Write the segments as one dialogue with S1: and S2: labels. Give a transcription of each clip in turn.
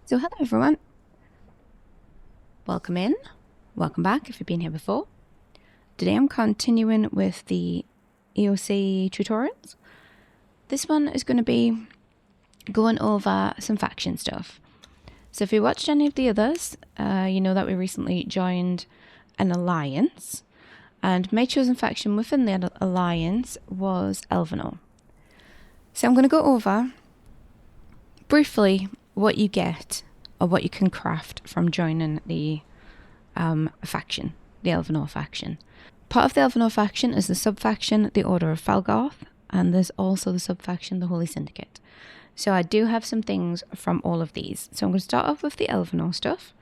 S1: So hello everyone, welcome in, welcome back if you've been here before. Today I'm continuing with the EOC tutorials. This one is going to be going over some faction stuff. So if you watched any of the others, you know that we recently joined an alliance, and my chosen faction within the alliance was Elvanor. So I'm going to go over briefly what you get or what you can craft from joining the faction, the Elvanor faction. Part of the Elvanor faction is the sub-faction, the Order of Felgarth, and there's also the sub-faction, the Holy Syndicate. So I do have some things from all of these. So I'm going to start off with the Elvanor stuff.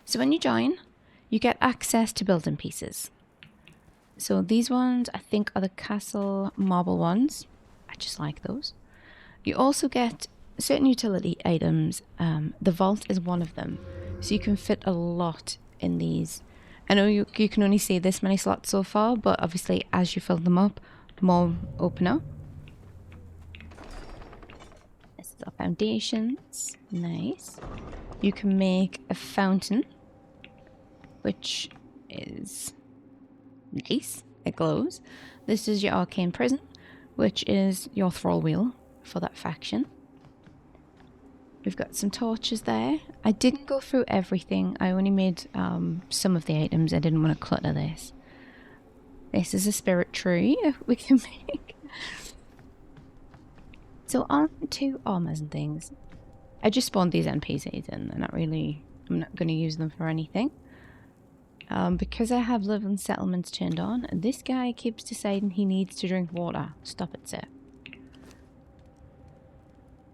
S1: So when you join, you get access to building pieces. So these ones, I think, are the castle marble ones. I just like those. You also get certain utility items. The vault is one of them, so you can fit a lot in these. I know you can only see this many slots so far, but obviously as you fill them up, more open up. This is our foundations. Nice. You can make a fountain, which is nice. It glows. This is your arcane prison, which is your thrall wheel for that faction. We've got some torches there. I didn't go through everything. I only made some of the items. I didn't want to clutter this. This is a spirit tree we can make. So on to armors and things. I just spawned these NPCs in. I'm not going to use them for anything. Because I have living settlements turned on, this guy keeps deciding he needs to drink water. Stop it, sir.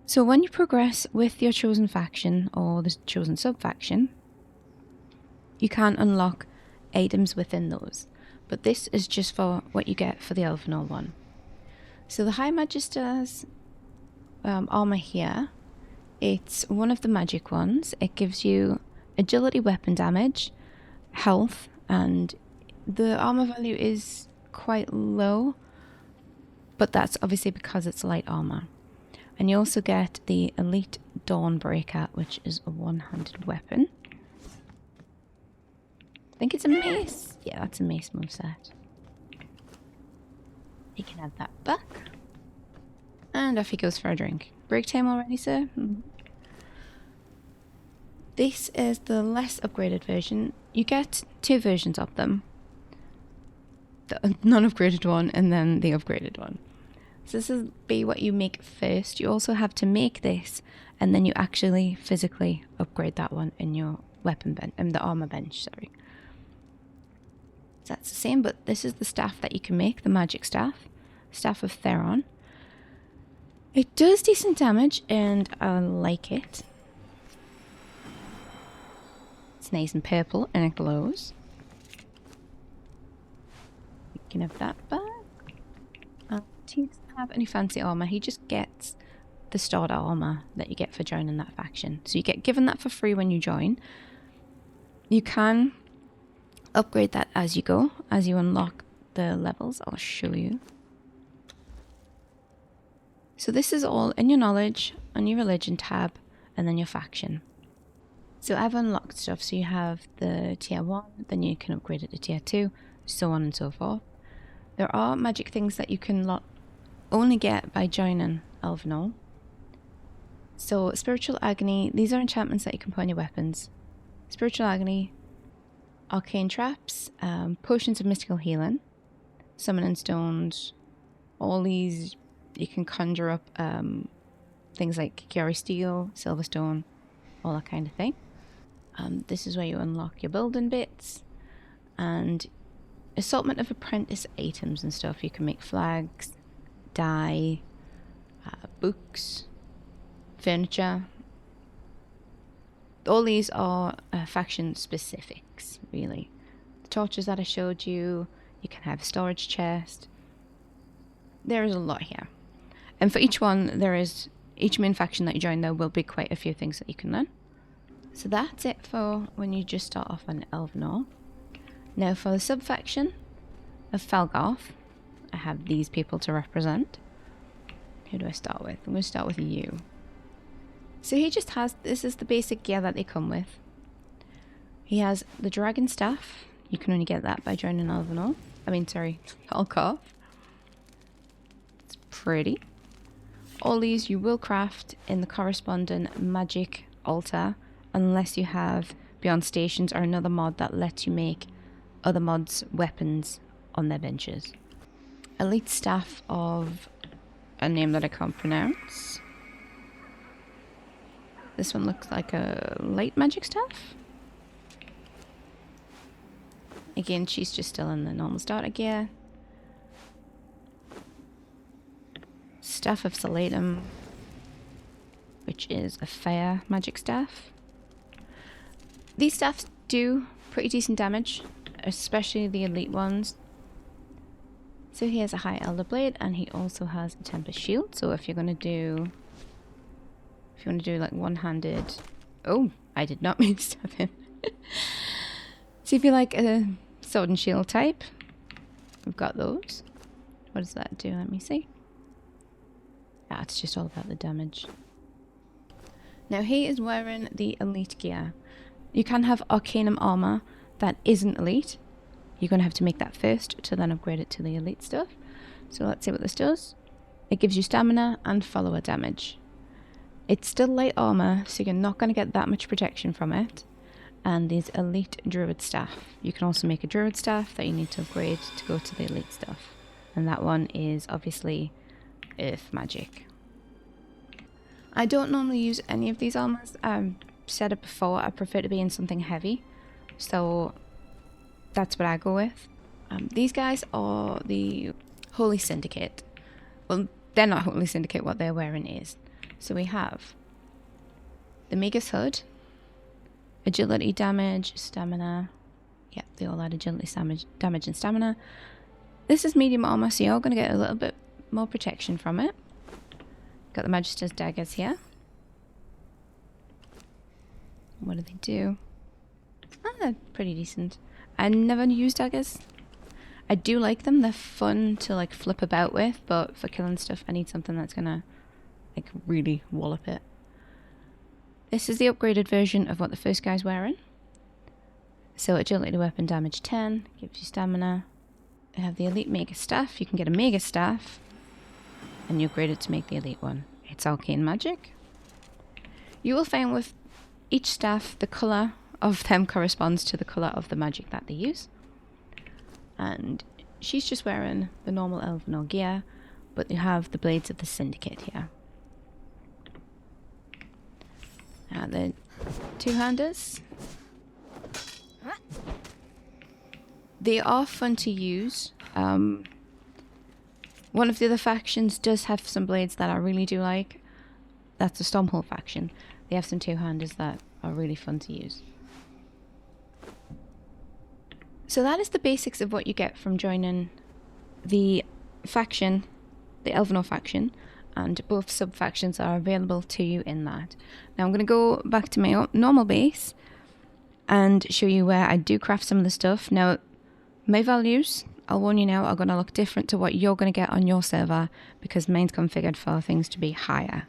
S1: So when you progress with your chosen faction or the chosen sub-faction, you can unlock items within those. But this is just for what you get for the Elvanor one. So the High Magister's armor here, it's one of the magic ones. It gives you agility weapon damage, health, and the armor value is quite low, but that's obviously because it's light armor. And you also get the Elite Dawnbreaker, which is a one-handed weapon. I think it's a mace. Yeah, that's a mace moveset. He can have that back. And off he goes for a drink. Break time already, sir? This is the less upgraded version. You get two versions of them. The non-upgraded one and then the upgraded one. So this will be what you make first. You also have to make this, and then you actually physically upgrade that one in your weapon bench, the armor bench, sorry. So that's the same, but this is the staff that you can make, the magic staff. Staff of Theron. It does decent damage, and I like it. It's nice and purple, and it glows. You can have that back. He doesn't have any fancy armor. He just gets the starter armor that you get for joining that faction. So you get given that for free when you join. You can upgrade that as you go, as you unlock the levels. I'll show you. So this is all in your knowledge, on your religion tab, and then your faction. So I've unlocked stuff. So you have the tier 1, then you can upgrade it to tier 2, so on and so forth. There are magic things that you can only get by joining Elvanor. So Spiritual Agony, these are enchantments that you can put on your weapons. Spiritual Agony, Arcane Traps, Potions of Mystical Healing, Summoning Stones, all these you can conjure up things like Kiari Steel, Silverstone, all that kind of thing. This is where you unlock your building bits, and assortment of apprentice items and stuff. You can make flags, dye, books, furniture. All these are faction specifics, really. The torches that I showed you, you can have storage chest. There is a lot here. And for each one, each main faction that you join, there will be quite a few things that you can learn. So that's it for when you just start off on Elvanor. Now for the sub-faction of Felgarth, I have these people to represent. Who do I start with? I'm going to start with you. So he just has, this is the basic gear that they come with. He has the dragon staff. You can only get that by joining Elvanor. I mean, sorry, Felgarth. It's pretty. All these you will craft in the corresponding magic altar, unless you have Beyond Stations or another mod that lets you make other mods' weapons on their benches. Elite staff of a name that I can't pronounce. This one looks like a light magic staff. Again, she's just still in the normal starter gear. Staff of Salatum, which is a fire magic staff. These staffs do pretty decent damage, especially the elite ones. So he has a high Elder Blade, and he also has a Tempest Shield. So if you're gonna do, like one-handed, oh, I did not mean to stab him. So if you like a sword and shield type, we've got those. What does that do? Let me see. Ah, it's just all about the damage. Now he is wearing the elite gear. You can have Arcanum armor that isn't elite. You're going to have to make that first to then upgrade it to the elite stuff. So let's see what this does. It gives you stamina and follower damage. It's still light armor, so you're not going to get that much protection from it. And these elite druid staff. You can also make a druid staff that you need to upgrade to go to the elite stuff. And that one is obviously earth magic. I don't normally use any of these armors. I've said it before, I prefer to be in something heavy. So that's what I go with. These guys are the Holy Syndicate. Well, they're not Holy Syndicate, what they're wearing is. So we have the Magus Hood, agility damage, stamina. Yeah, they all add agility damage and stamina. This is medium armor, so you're going to get a little bit more protection from it. Got the Magister's daggers here. What do they do? Oh, they're pretty decent. I never use daggers. I do like them. They're fun to like flip about with, but for killing stuff, I need something that's gonna like really wallop it. This is the upgraded version of what the first guy's wearing. So agility to weapon damage 10, gives you stamina. I have the elite mega staff. You can get a mega staff, and you upgrade it to make the elite one. It's arcane magic. You will find with each staff, the colour of them corresponds to the colour of the magic that they use. And she's just wearing the normal Elvanor gear, but you have the blades of the Syndicate here. Now the two-handers. They are fun to use. One of the other factions does have some blades that I really do like. That's the Stormhold faction. They have some two-handers that are really fun to use. So that is the basics of what you get from joining the faction, the Elvanor faction, and both sub-factions are available to you in that. Now I'm going to go back to my normal base and show you where I do craft some of the stuff. Now, my values, I'll warn you now, are going to look different to what you're going to get on your server, because mine's configured for things to be higher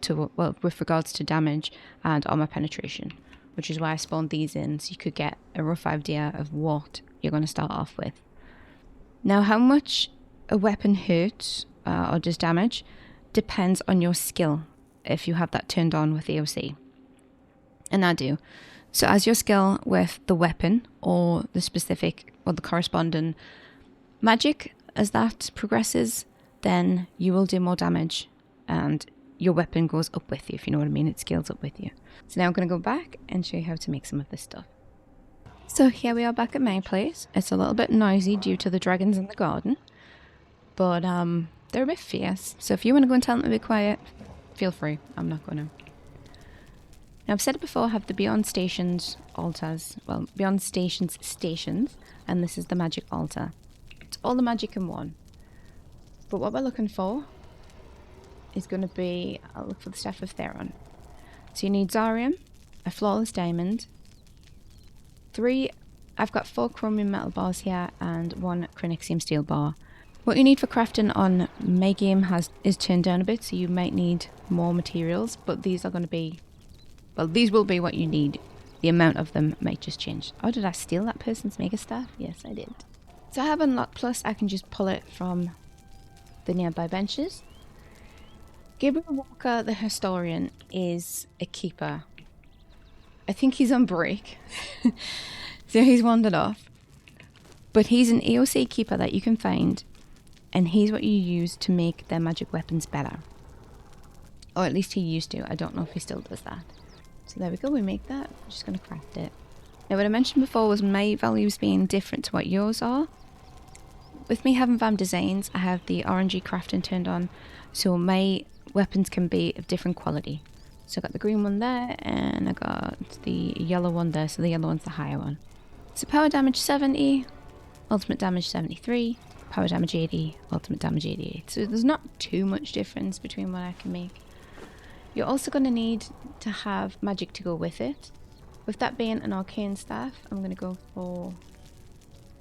S1: to, well, with regards to damage and armor penetration, which is why I spawned these in, so you could get a rough idea of what you're going to start off with. Now, how much a weapon hurts or does damage depends on your skill, if you have that turned on with AOC. And I do. So as your skill with the weapon or the specific or the corresponding magic, as that progresses, then you will do more damage and your weapon goes up with you, if you know what I mean. It scales up with you. So now I'm going to go back and show you how to make some of this stuff. So here we are back at my place. It's a little bit noisy due to the dragons in the garden, but they're a bit fierce. So if you want to go and tell them to be quiet, feel free. I'm not going to. Now I've said it before, I have the Beyond Stations altars. Well, Beyond Stations stations, and this is the magic altar. It's all the magic in one. But what we're looking for is going to be, I'll look for the Staff of Theron. So you need Zarium, a Flawless Diamond, I've got 4 Chromium Metal bars here, and 1 Chronoxium Steel bar. What you need for crafting on my game is turned down a bit, so you might need more materials, but these are going to be, well, these will be what you need. The amount of them might just change. Oh, did I steal that person's mega staff? Yes, I did. So I have Unlock Plus, I can just pull it from the nearby benches. Gabriel Walker, the Historian, is a keeper. I think he's on break, so he's wandered off. But he's an AOC keeper that you can find, and he's what you use to make their magic weapons better. Or at least he used to. I don't know if he still does that. So there we go, we make that. I'm just going to craft it. Now what I mentioned before was my values being different to what yours are. With me having VAM designs, I have the RNG crafting turned on, so my weapons can be of different quality. So I got the green one there, and I got the yellow one there, so the yellow one's the higher one. So power damage 70, ultimate damage 73, power damage 80, ultimate damage 88. So there's not too much difference between what I can make. You're also going to need to have magic to go with it. With that being an arcane staff, I'm going to go for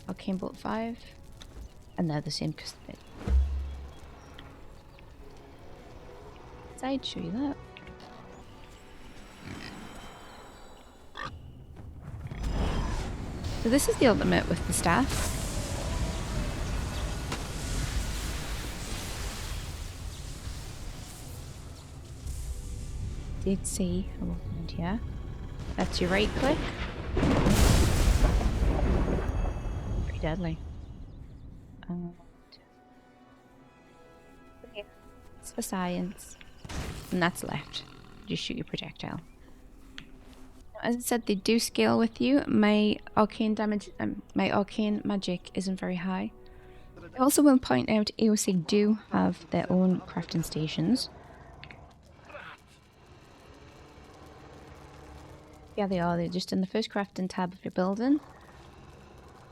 S1: arcane bolt 5, and they're the same custom. I'd show you that. So this is the ultimate with the staff. Did see a weapon here. That's your right click. Pretty deadly. It's for science. And that's left. Just shoot your projectile. As I said, they do scale with you. My arcane damage, my arcane magic isn't very high. I also will point out AOC do have their own crafting stations. Yeah, they are. They're just in the first crafting tab of your building.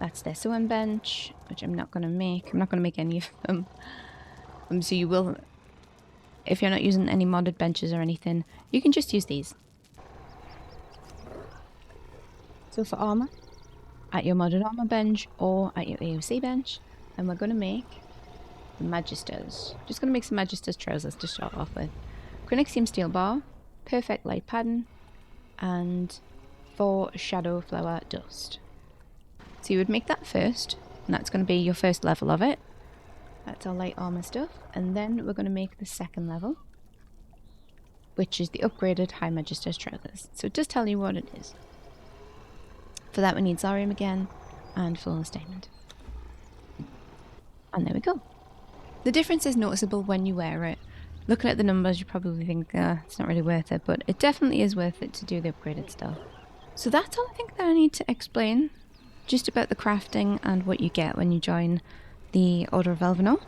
S1: That's their sewing bench, which I'm not going to make. I'm not going to make any of them. So you will, if you're not using any modded benches or anything, you can just use these. So for armor, at your modded armor bench or at your AOC bench, and we're going to make the Magisters. Just going to make some Magisters trousers to start off with. Chronoxium steel bar, perfect light pattern, and 4 shadow flower dust. So you would make that first, and that's going to be your first level of it. That's our light armor stuff, and then we're going to make the second level, which is the upgraded High Magister's trousers. So it does tell you what it is. For that we need Zarium again, and Flawless Diamond. And there we go. The difference is noticeable when you wear it. Looking at the numbers, you probably think it's not really worth it, but it definitely is worth it to do the upgraded stuff. So that's all I think that I need to explain, just about the crafting and what you get when you join the Order of Elvanor.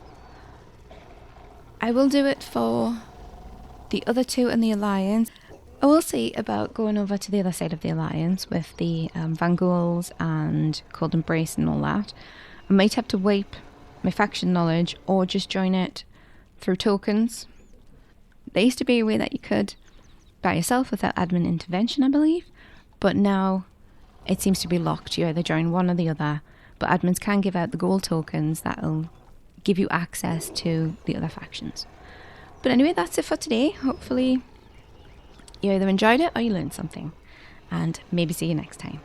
S1: I will do it for the other two in the Alliance. I will see about going over to the other side of the Alliance with the Vanguls and Cold Embrace and all that. I might have to wipe my faction knowledge or just join it through tokens. There used to be a way that you could by yourself without admin intervention, I believe, but now it seems to be locked. You either join one or the other, but admins can give out the gold tokens that will give you access to the other factions. But anyway, that's it for today. Hopefully you either enjoyed it or you learned something, and maybe see you next time.